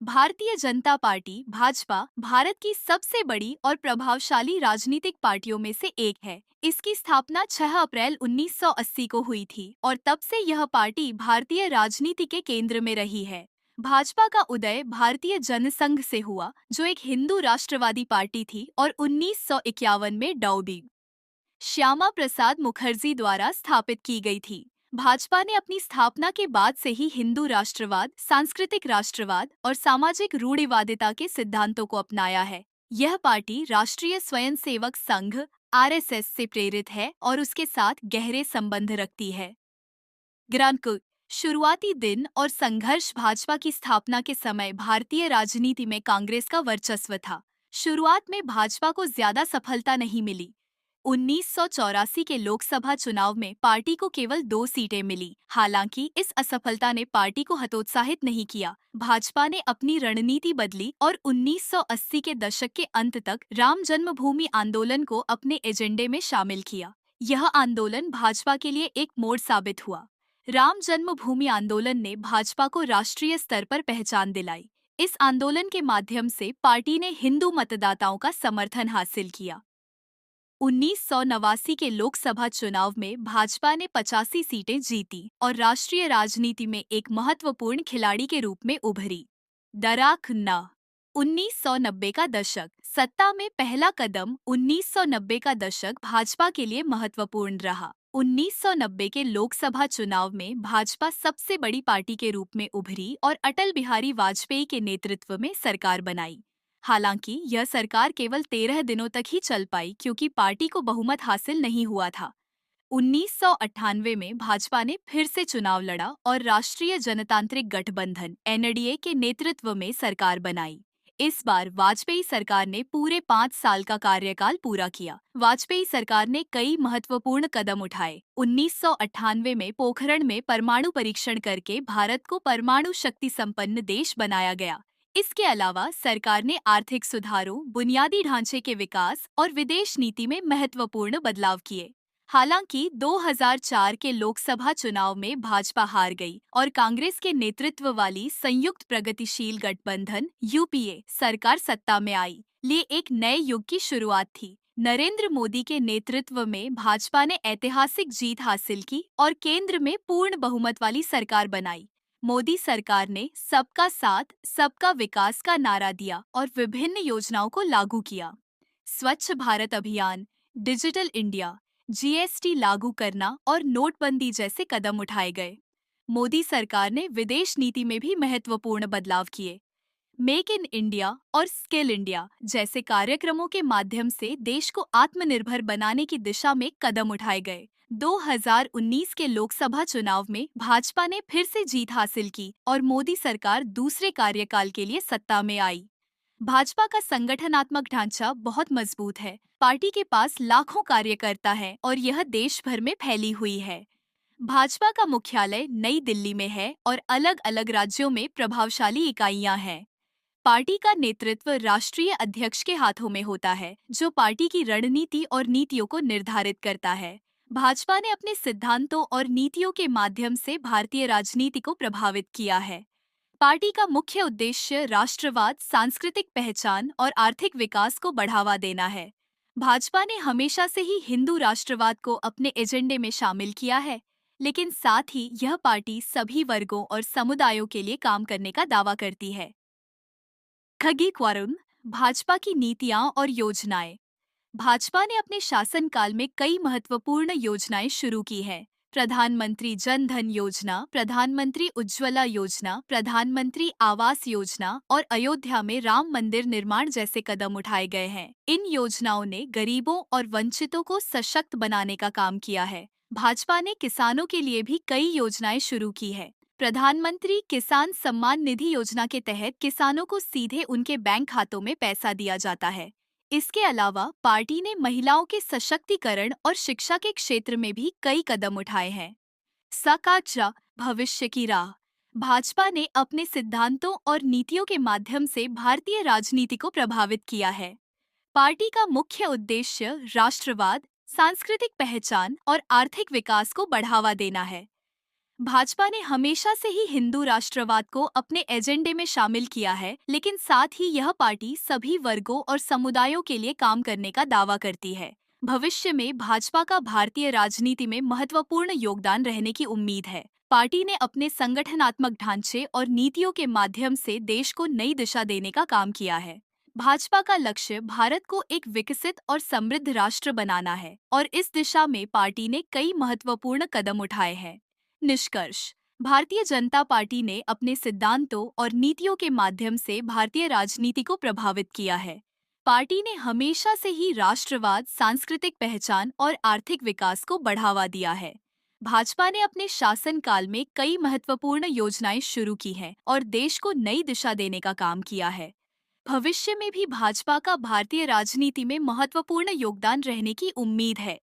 Bharatiya Janata party Bhajpa Bharat की सबसे बड़ी और प्रभावशाली राजनीतिक पार्टियों में से एक है। इसकी स्थापना 6 अप्रैल 1980 को हुई थी और तब से यह पार्टी भारतीय राजनीति के केंद्र में रही है। भाजपा का उदय भारतीय जनसंघ से हुआ, जो एक हिंदू राष्ट्रवादी पार्टी थी और 1951 में डॉ. श्यामा प्रसाद मुखर्जी द्वारा स्थापित की गई थी। भाजपा ने अपनी स्थापना के बाद से ही हिंदू राष्ट्रवाद, सांस्कृतिक राष्ट्रवाद और सामाजिक रूढ़िवादिता के सिद्धांतों को अपनाया है। यह पार्टी राष्ट्रीय स्वयंसेवक संघ (आरएसएस) से प्रेरित है और उसके साथ गहरे संबंध रखती है। ग्रांड शुरुआती दिन और संघर्ष। भाजपा की स्थापना के समय भारतीय राजनीति में कांग्रेस का वर्चस्व था। शुरुआत में भाजपा को ज्यादा सफलता नहीं मिली। 1984 के लोकसभा चुनाव में पार्टी को केवल 2 सीटें मिली। हालांकि इस असफलता ने पार्टी को हतोत्साहित नहीं किया। भाजपा ने अपनी रणनीति बदली और 1980 के दशक के अंत तक राम जन्मभूमि आंदोलन को अपने एजेंडे में शामिल किया। यह आंदोलन भाजपा के लिए एक मोड़ साबित हुआ। राम जन्मभूमि आंदोलन ने भाजपा को राष्ट्रीय स्तर पर पहचान दिलाई। इस आंदोलन के माध्यम से पार्टी ने हिंदू मतदाताओं का समर्थन हासिल किया। 1989 के लोकसभा चुनाव में भाजपा ने 85 सीटें जीती और राष्ट्रीय राजनीति में एक महत्वपूर्ण खिलाड़ी के रूप में उभरी। दराक न 1990 का दशक। सत्ता में पहला कदम। 1990 का दशक भाजपा के लिए महत्वपूर्ण रहा। 1990 के लोकसभा चुनाव में भाजपा सबसे बड़ी पार्टी के रूप में उभरी और अटल बिहारी वाजपेयी के नेतृत्व में सरकार बनाई। हालांकि यह सरकार केवल 13 दिनों तक ही चल पाई, क्योंकि पार्टी को बहुमत हासिल नहीं हुआ था। 1998 में भाजपा ने फिर से चुनाव लड़ा और राष्ट्रीय जनतांत्रिक गठबंधन (एनडीए) के नेतृत्व में सरकार बनाई। इस बार वाजपेयी सरकार ने पूरे 5 साल का कार्यकाल पूरा किया। वाजपेयी सरकार ने कई महत्वपूर्ण कदम उठाए। 1998 में पोखरण में परमाणु परीक्षण करके भारत को परमाणु शक्ति संपन्न देश बनाया गया। इसके अलावा सरकार ने आर्थिक सुधारों, बुनियादी ढांचे के विकास और विदेश नीति में महत्वपूर्ण बदलाव किए। हालांकि 2004 के लोकसभा चुनाव में भाजपा हार गई और कांग्रेस के नेतृत्व वाली संयुक्त प्रगतिशील गठबंधन (यूपीए) सरकार सत्ता में आई। लिए एक नए युग की शुरुआत थी। नरेंद्र मोदी के नेतृत्व में भाजपा ने ऐतिहासिक जीत हासिल की और केंद्र में पूर्ण बहुमत वाली सरकार बनाई। मोदी सरकार ने सबका साथ, सबका विकास का नारा दिया और विभिन्न योजनाओं को लागू किया। स्वच्छ भारत अभियान, डिजिटल इंडिया, जीएसटी लागू करना और नोटबंदी जैसे कदम उठाए गए। मोदी सरकार ने विदेश नीति में भी महत्वपूर्ण बदलाव किए। मेक इन इंडिया और स्किल इंडिया जैसे कार्यक्रमों के माध्यम से देश को आत्मनिर्भर बनाने की दिशा में कदम उठाए गए। 2019 के लोकसभा चुनाव में भाजपा ने फिर से जीत हासिल की और मोदी सरकार दूसरे कार्यकाल के लिए सत्ता में आई। भाजपा का संगठनात्मक ढांचा बहुत मजबूत है। पार्टी के पास लाखों कार्यकर्ता हैं और यह देश भर में फैली हुई है। भाजपा का मुख्यालय नई दिल्ली में है और अलग अलग राज्यों में प्रभावशाली इकाइयां हैं। पार्टी का नेतृत्व राष्ट्रीय अध्यक्ष के हाथों में होता है, जो पार्टी की रणनीति और नीतियों को निर्धारित करता है। भाजपा ने अपने सिद्धांतों और नीतियों के माध्यम से भारतीय राजनीति को प्रभावित किया है। पार्टी का मुख्य उद्देश्य राष्ट्रवाद, सांस्कृतिक पहचान और आर्थिक विकास को बढ़ावा देना है। भाजपा ने हमेशा से ही हिंदू राष्ट्रवाद को अपने एजेंडे में शामिल किया है, लेकिन साथ ही यह पार्टी सभी वर्गों और समुदायों के लिए काम करने का दावा करती है। खगी क्वारुन, भाजपा की नीतियां और योजनाएं। भाजपा ने अपने शासनकाल में कई महत्वपूर्ण योजनाएं शुरू की हैं। प्रधानमंत्री जन धन योजना, प्रधानमंत्री उज्ज्वला योजना, प्रधानमंत्री आवास योजना और अयोध्या में राम मंदिर निर्माण जैसे कदम उठाए गए हैं। इन योजनाओं ने गरीबों और वंचितों को सशक्त बनाने का काम किया है। भाजपा ने किसानों के लिए भी कई योजनाएं शुरू की है। प्रधानमंत्री किसान सम्मान निधि योजना के तहत किसानों को सीधे उनके बैंक खातों में पैसा दिया जाता है। इसके अलावा पार्टी ने महिलाओं के सशक्तिकरण और शिक्षा के क्षेत्र में भी कई कदम उठाए हैं। साकाचा भविष्य की राह। भाजपा ने अपने सिद्धांतों और नीतियों के माध्यम से भारतीय राजनीति को प्रभावित किया है। पार्टी का मुख्य उद्देश्य राष्ट्रवाद, सांस्कृतिक पहचान और आर्थिक विकास को बढ़ावा देना है। भाजपा ने हमेशा से ही हिंदू राष्ट्रवाद को अपने एजेंडे में शामिल किया है, लेकिन साथ ही यह पार्टी सभी वर्गों और समुदायों के लिए काम करने का दावा करती है। भविष्य में भाजपा का भारतीय राजनीति में महत्वपूर्ण योगदान रहने की उम्मीद है। पार्टी ने अपने संगठनात्मक ढांचे और नीतियों के माध्यम से देश को नई दिशा देने का काम किया है। भाजपा का लक्ष्य भारत को एक विकसित और समृद्ध राष्ट्र बनाना है और इस दिशा में पार्टी ने कई महत्वपूर्ण कदम उठाए हैं। निष्कर्ष, भारतीय जनता पार्टी ने अपने सिद्धांतों और नीतियों के माध्यम से भारतीय राजनीति को प्रभावित किया है। पार्टी ने हमेशा से ही राष्ट्रवाद, सांस्कृतिक पहचान और आर्थिक विकास को बढ़ावा दिया है। भाजपा ने अपने शासनकाल में कई महत्वपूर्ण योजनाएं शुरू की हैं और देश को नई दिशा देने का काम किया है। भविष्य में भी भाजपा का भारतीय राजनीति में महत्वपूर्ण योगदान रहने की उम्मीद है।